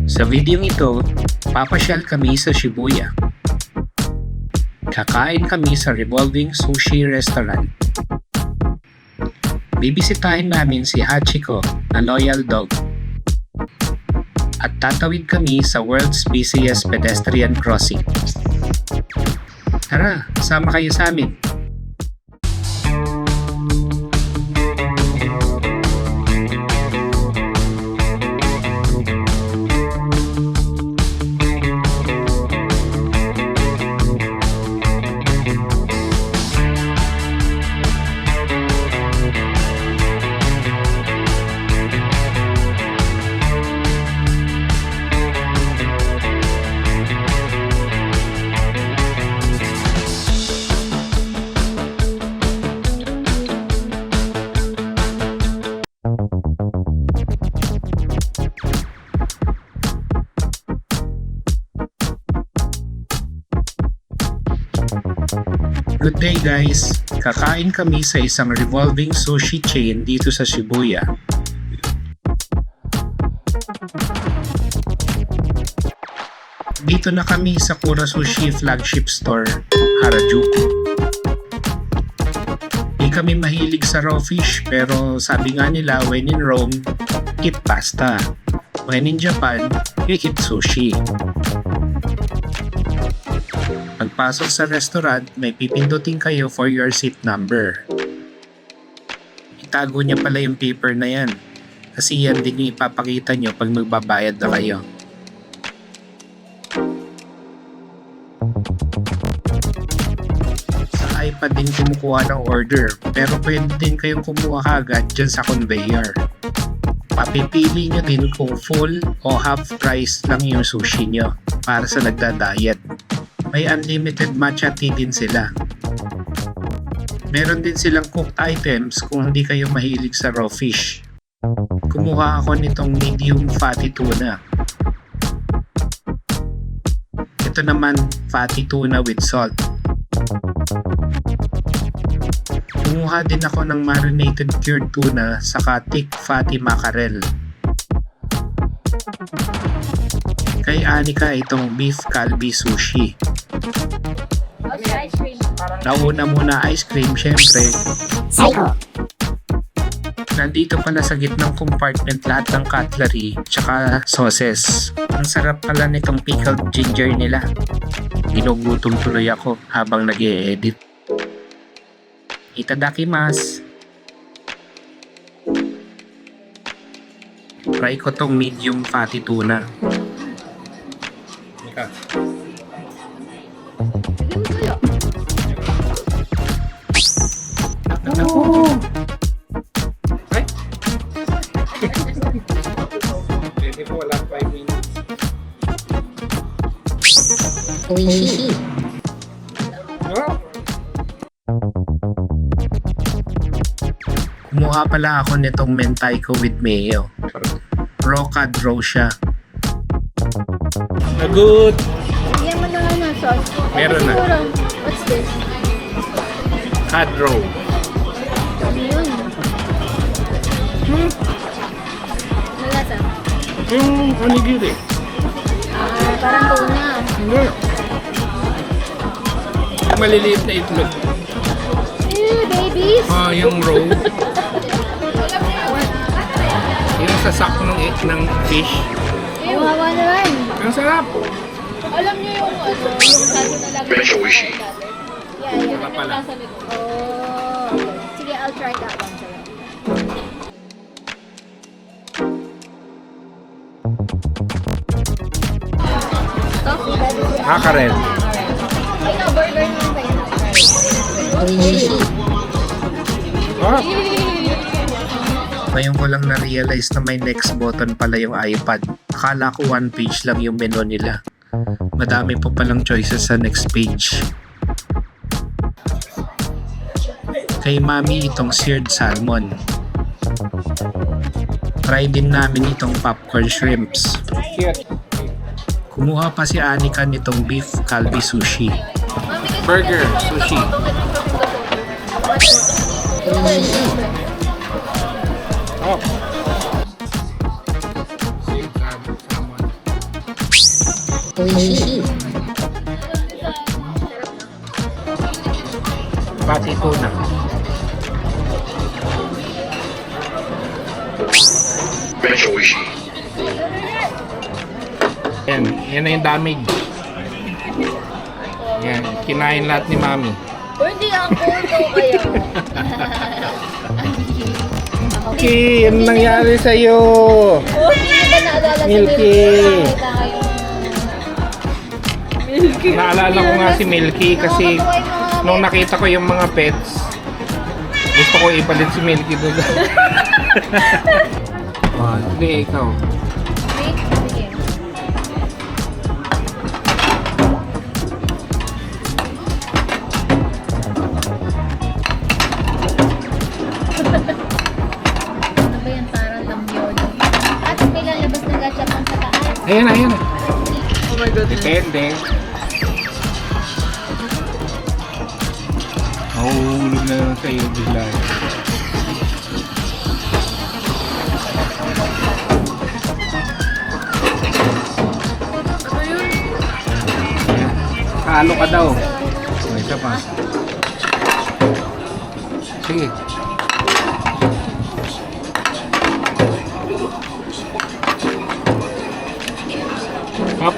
Sa video ito, papasyal kami sa Shibuya. Kakain kami sa Revolving Sushi Restaurant. Bibisitahin namin si Hachiko na loyal dog. At tatawid kami sa world's busiest pedestrian crossing. Tara, sama kayo sa amin. Good day guys! Kakain kami sa isang revolving sushi chain dito sa Shibuya. Dito na kami sa Kura Sushi flagship store, Harajuku. Di kami mahilig sa raw fish pero sabi nga nila when in Rome, eat pasta. When in Japan, you eat sushi. Pagpasok sa restaurant, may pipindutin kayo for your seat number. Itago niya pala yung paper na yan. Kasi yan din yung ipapakita nyo pag magbabayad na kayo. Sa iPad din kumukuha ng order, pero pwede din kayong kumuha kagad dyan sa conveyor. Papipili nyo din kung full o half price lang yung sushi nyo para sa nagda-diet. May unlimited matcha tea din sila. Meron din silang cooked items kung hindi kayo mahilig sa raw fish. Kumuha ako nitong medium fatty tuna. Ito naman fatty tuna with salt. Kumuha din ako ng marinated cured tuna saka thick fatty mackerel. Kay Anika itong beef kalbi sushi. Okay, ice cream. Nauna muna ice cream, syempre. Psycho. Nandito pala sa gitnang compartment lahat ng cutlery tsaka sauces. Ang sarap pala nitong pickled ginger nila. Ginugutom tuloy ako habang nag-e-edit. Itadakimasu. Try ko tong medium fatty tuna. Mika. Oh. Ay? Pwede po, wala 5 minutes. Oishi. Kumuha pala ako nitong mentaiko with mayo. Rocad raw siya. Good! Bigyan mo naman ng sauce. Meron na. Siguro, what's this? Cod roll. Ano yun? Malasa. Yung onigiri. Parang tuna. Hindi. Yung maliliit na itlog. Ew, babies! Yung roll. Yung sasak ng fish. Ew, hawa naman. Ang sarap. Alam niyo yung yung sabi na lang. Medyo wishy. Yeah. Iba pala. Oh. Sige, I'll try that one. Mackerel. Ito, burger naman ba yun? Oishi. Ngayon ko lang na-realize na may next button pala yung iPad. Akala ko one page lang yung menu nila. Madami pa palang choices sa next page. Kay Mami itong seared salmon. Try din namin itong popcorn shrimps. Kumuha pa si Anika nitong beef kalbi sushi. Burger sushi. Oh. Oishi. Pati tuna. Yan na yung damage. Yan, kinain lahat ni Mami. O hindi ako, ikaw kaya. Okay, ano nangyari sa'yo? O, hindi mo ba naalala si Milky. Nakita kayo. Milky. Naalala ko nga si Milky kasi nung nakita ko yung mga pets, gusto ko ipalit si Milky doon. Oh, hindi, ikaw. Wait, sige. Ano ba yan? Parang lambyolo. At may lalabas na gachapon sa taas. Ayan, ayan. Oh my God. Depende. Mahulog na lang sa'yo bigla. Ano yun? Ayan. Kalo ka daw. May isa pa. Sige. Up.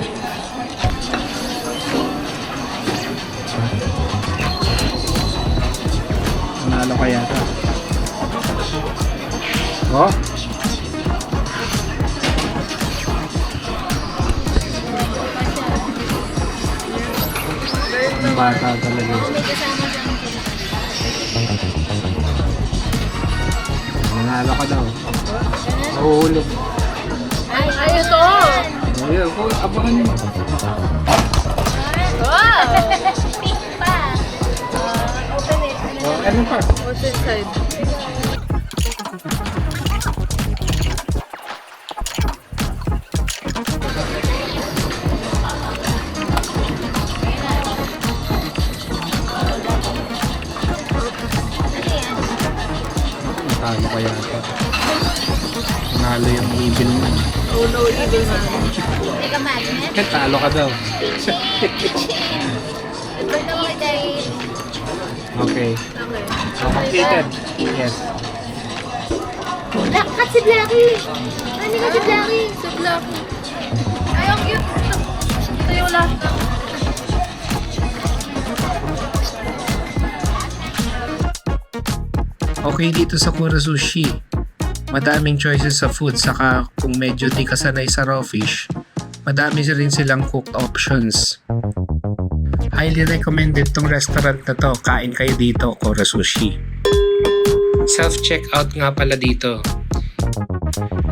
Nanalo ka yata. Oh. Ang bata talaga. May kasama siyang Nanalo ka daw. Mahulog. Ay, ito! Ayun, abangan mo. Wow! Pink pa! Open it. Oh, ano pa? What's inside? Natalo ka yata. Nanalo yung evil man. Oh no, evil man. Teka, magnet? Talo ka daw. Ito na mo dahil. Okay. Okay. So, completed. Yes. Kat si Blackie! Ano ka si Blackie? Si Blackie. Ay, ang cute. Ito yung last na. Okay dito sa Kura Sushi. Madaming choices sa food, saka kung medyo di ka sanay sa raw fish, madami rin silang cooked options. Highly recommended tong restaurant na to. Kain kayo dito, Kura Sushi. Self-checkout nga pala dito.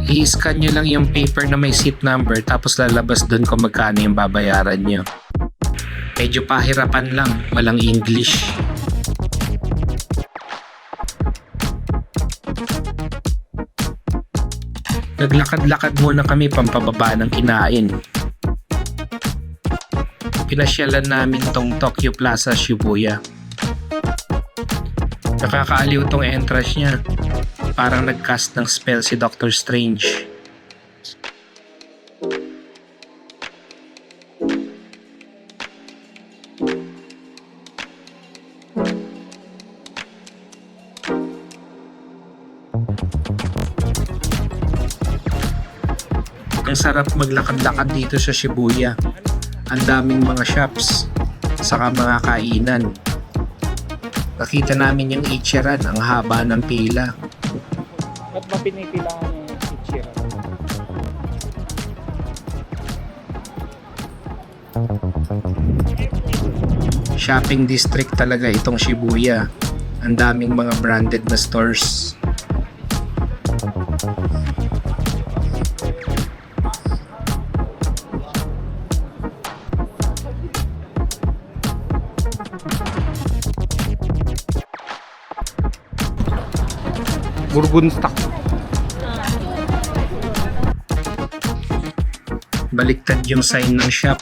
I-scan nyo lang yung paper na may seat number tapos lalabas dun kung magkano yung babayaran nyo. Medyo pahirapan lang, walang English. Naglakad-lakad muna kami pampababa ng kinain. Pinasyalan namin tong Tokyo Plaza Shibuya. Nakakaaliw tong entrance niya. Parang nag-cast ng spell si Doctor Strange. Ang sarap maglakad-lakad dito sa Shibuya. Ang daming mga shops, saka mga kainan. Nakita namin yung Ichiran, ang haba ng pila. Ba't ba pinipilangan yung Ichiran? Shopping district talaga itong Shibuya. Ang daming mga branded na stores. Bourbon stock. Baliktad yung sign ng shop.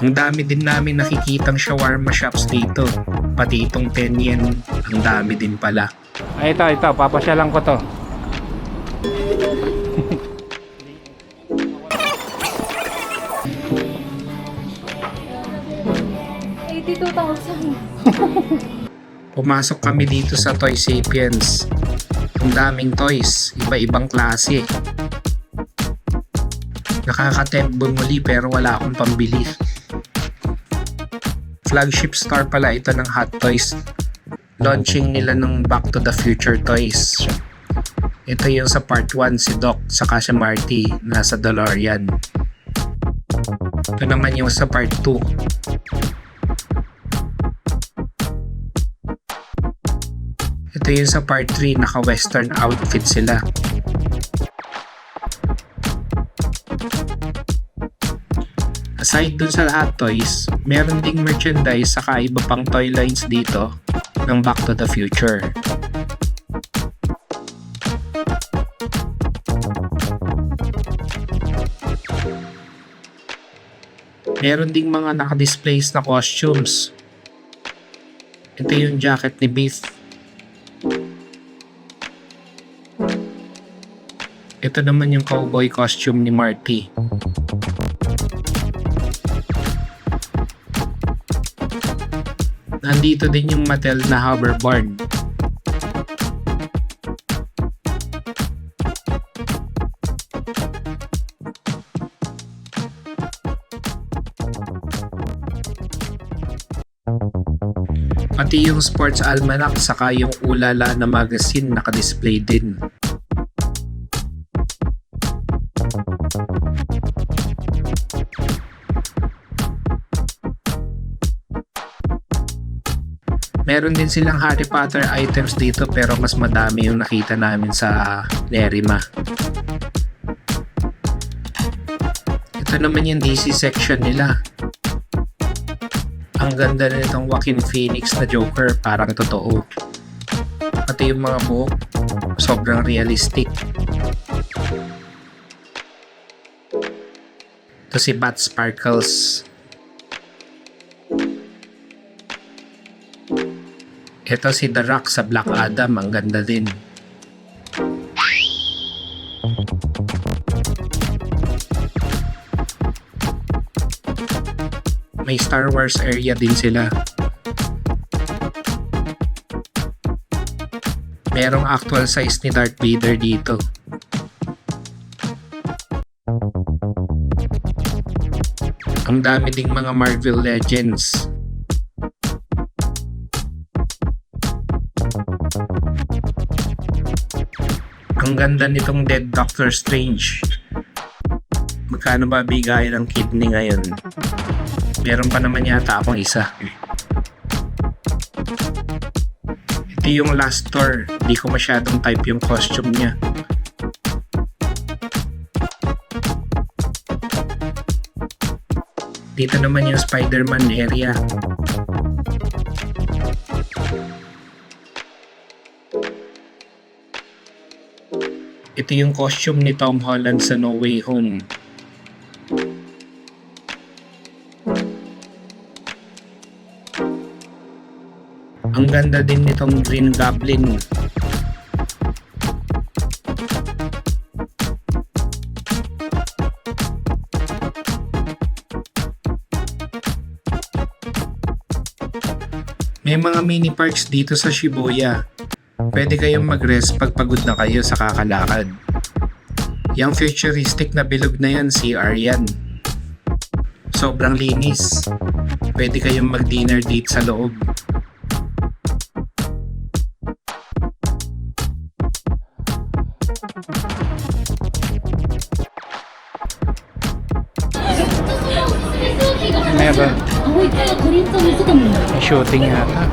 Ang dami din namin nakikitang shawarma shops dito. Pati itong 10 yen, ang dami din pala. Ay, ito, papasyalan ko to. Pumasok kami dito sa Toy Sapiens. Ang daming toys, iba-ibang klase. Nakaka-tempt bumuli pero wala akong pambili. Flagship store pala ito ng Hot Toys. Launching nila ng Back to the Future toys. Ito yung sa part 1 si Doc saka si Marty nasa DeLorean. Ito naman yung sa part 2. Ito yung sa part 3, naka-western outfit sila. Aside dun sa Hot Toys, meron ding merchandise saka iba pang toy lines dito ng Back to the Future. Meron ding mga naka-displays na costumes. Ito yung jacket ni Biff. Ito naman yung cowboy costume ni Marty. Nandito din yung Mattel na hoverboard. Pati yung sports almanac saka yung ulala na magazine naka-display din. Meron din silang Harry Potter items dito pero mas madami yung nakita namin sa Nerima. Ito naman yung DC section nila. Ang ganda na itong Joaquin Phoenix na Joker, parang totoo. Pati yung mga buhok, sobrang realistic. Ito si Bat Sparkles. Ito si The Rock sa Black Adam, ang ganda din. May Star Wars area din sila. Merong actual size ni Darth Vader dito. Ang dami ding mga Marvel Legends. Ang ganda nitong Dead Doctor Strange. Magkano ba bigay ng kidney ngayon? Meron pa naman yata akong isa. Ito yung last tour. Di ko masyadong type yung costume niya. Dito naman yung Spider-Man area. Ito yung costume ni Tom Holland sa No Way Home. Ang ganda din nitong Green Goblin. May mga mini parks dito sa Shibuya. Pwede kayong mag-rest pag pagod na kayo sa kakalakad. Yung futuristic na bilog na yan, CR yan. Sobrang linis. Pwede kayong mag-dinner date sa loob. Meron. May shooting yata.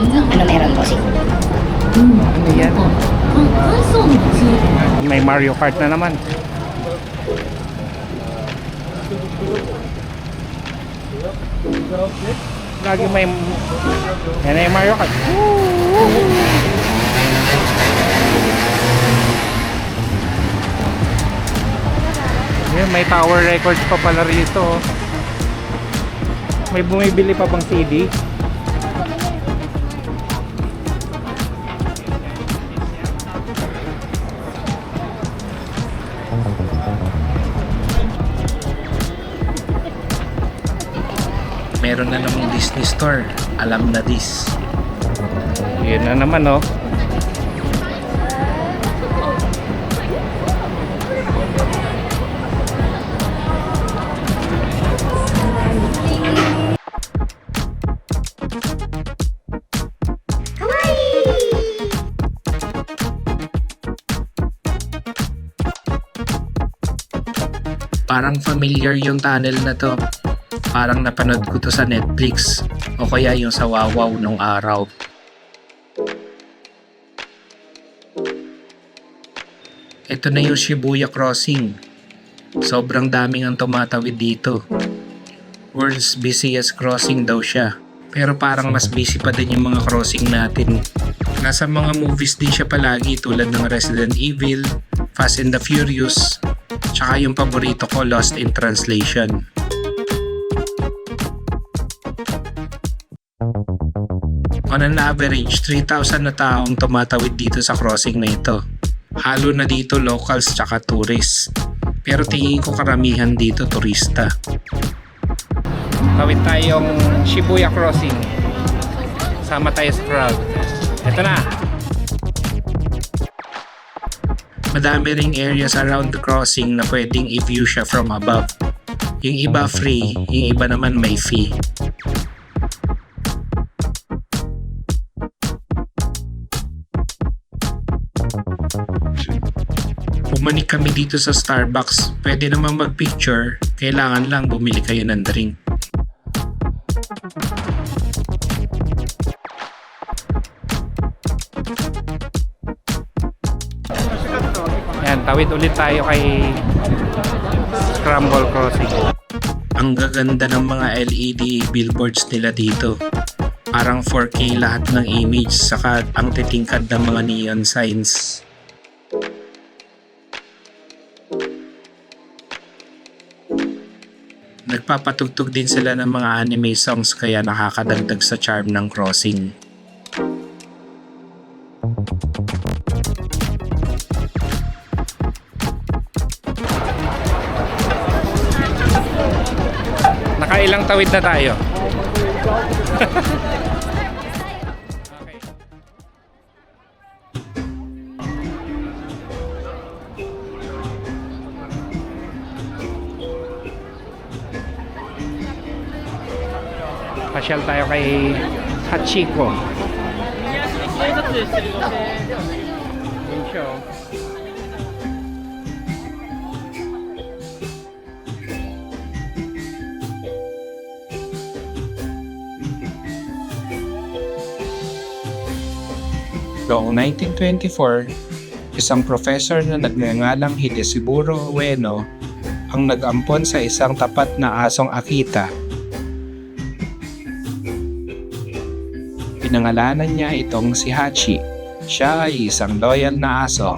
Ano meron po, sir? Ano yan? May Mario Kart na naman. Lagi may... Yan na yung Mario Kart. Yan, may tower records pa pala rito. May bumibili pa bang CD? meron na namang Disney Store. Alam na this. Yun na naman oh. Parang familiar yung tunnel na to. Parang napanood ko to sa Netflix o kaya yung sa Wawaw nung araw. Ito na yung Shibuya Crossing. Sobrang daming ang tumatawid dito. World's busiest crossing daw siya. Pero parang mas busy pa din yung mga crossing natin. Nasa mga movies din siya palagi tulad ng Resident Evil, Fast and the Furious, tsaka yung paborito ko, Lost in Translation. On an average, 3,000 na taong tumatawid dito sa crossing na ito. Halo na dito locals tsaka tourists. Pero tingin ko karamihan dito turista. Tawid tayong Shibuya Crossing. Sama tayo sa crowd. Ito na! Madami ring areas around the crossing na pwedeng i-view siya from above. Yung iba free, yung iba naman may fee. Pumanik kami dito sa Starbucks. Pwede naman mag-picture, kailangan lang bumili kayo ng drink. Yan, tawid ulit tayo kay Scramble Crossing. Ang gaganda ng mga LED billboards nila dito. Parang 4K lahat ng image, saka ang titingkad ng mga neon signs. Nagpapatugtog din sila ng mga anime songs kaya nakakadagdag sa charm ng crossing. Nakailang tawid na tayo? Pasyal tayo kay Hachiko. Noong 1924, isang professor na nagngangalang Hidesiburo Ueno ang nag-ampon sa isang tapat na asong Akita. Pinangalanan niya itong si Hachi. Siya ay isang loyal na aso.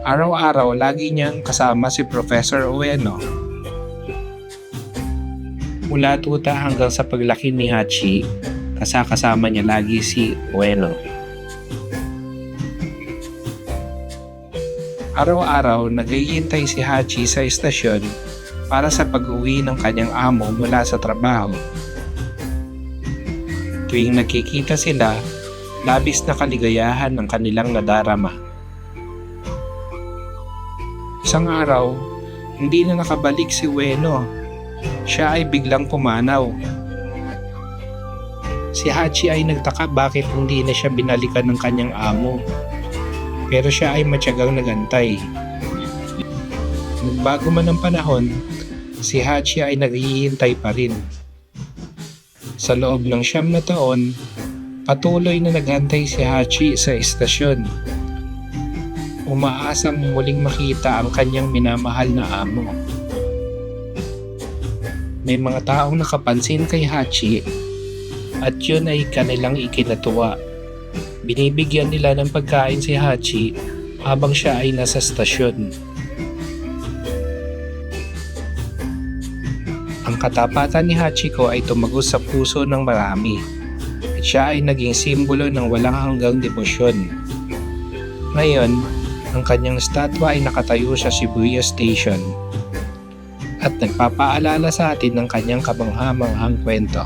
Araw-araw lagi niyang kasama si Professor Ueno. Mula tuta hanggang sa paglaki ni Hachi, kasama niya lagi si Ueno. Araw-araw naghihintay si Hachi sa estasyon para sa pag-uwi ng kanyang amo mula sa trabaho. Tuwing nagkikita sila, labis na kaligayahan ng kanilang nadarama. Isang araw, hindi na nakabalik si Ueno. Siya ay biglang pumanaw. Si Hachi ay nagtaka bakit hindi na siya binalikan ng kanyang amo. Pero siya ay matyagang nagantay. Nagbago man ang panahon, si Hachi ay naghihintay pa rin. Sa loob ng 9 na taon, patuloy na naghantay si Hachi sa estasyon. Umaasang muling makita ang kanyang minamahal na amo. May mga taong nakapansin kay Hachi at yun ay kanilang ikinatuwa. Binibigyan nila ng pagkain si Hachi habang siya ay nasa stasyon. Ang katapatan ni Hachiko ay tumagos sa puso ng marami at siya ay naging simbolo ng walang hanggang debosyon. Ngayon, ang kanyang statwa ay nakatayo sa Shibuya Station. at nagpapaalala sa atin ng kanyang kamangha-manghang kwento.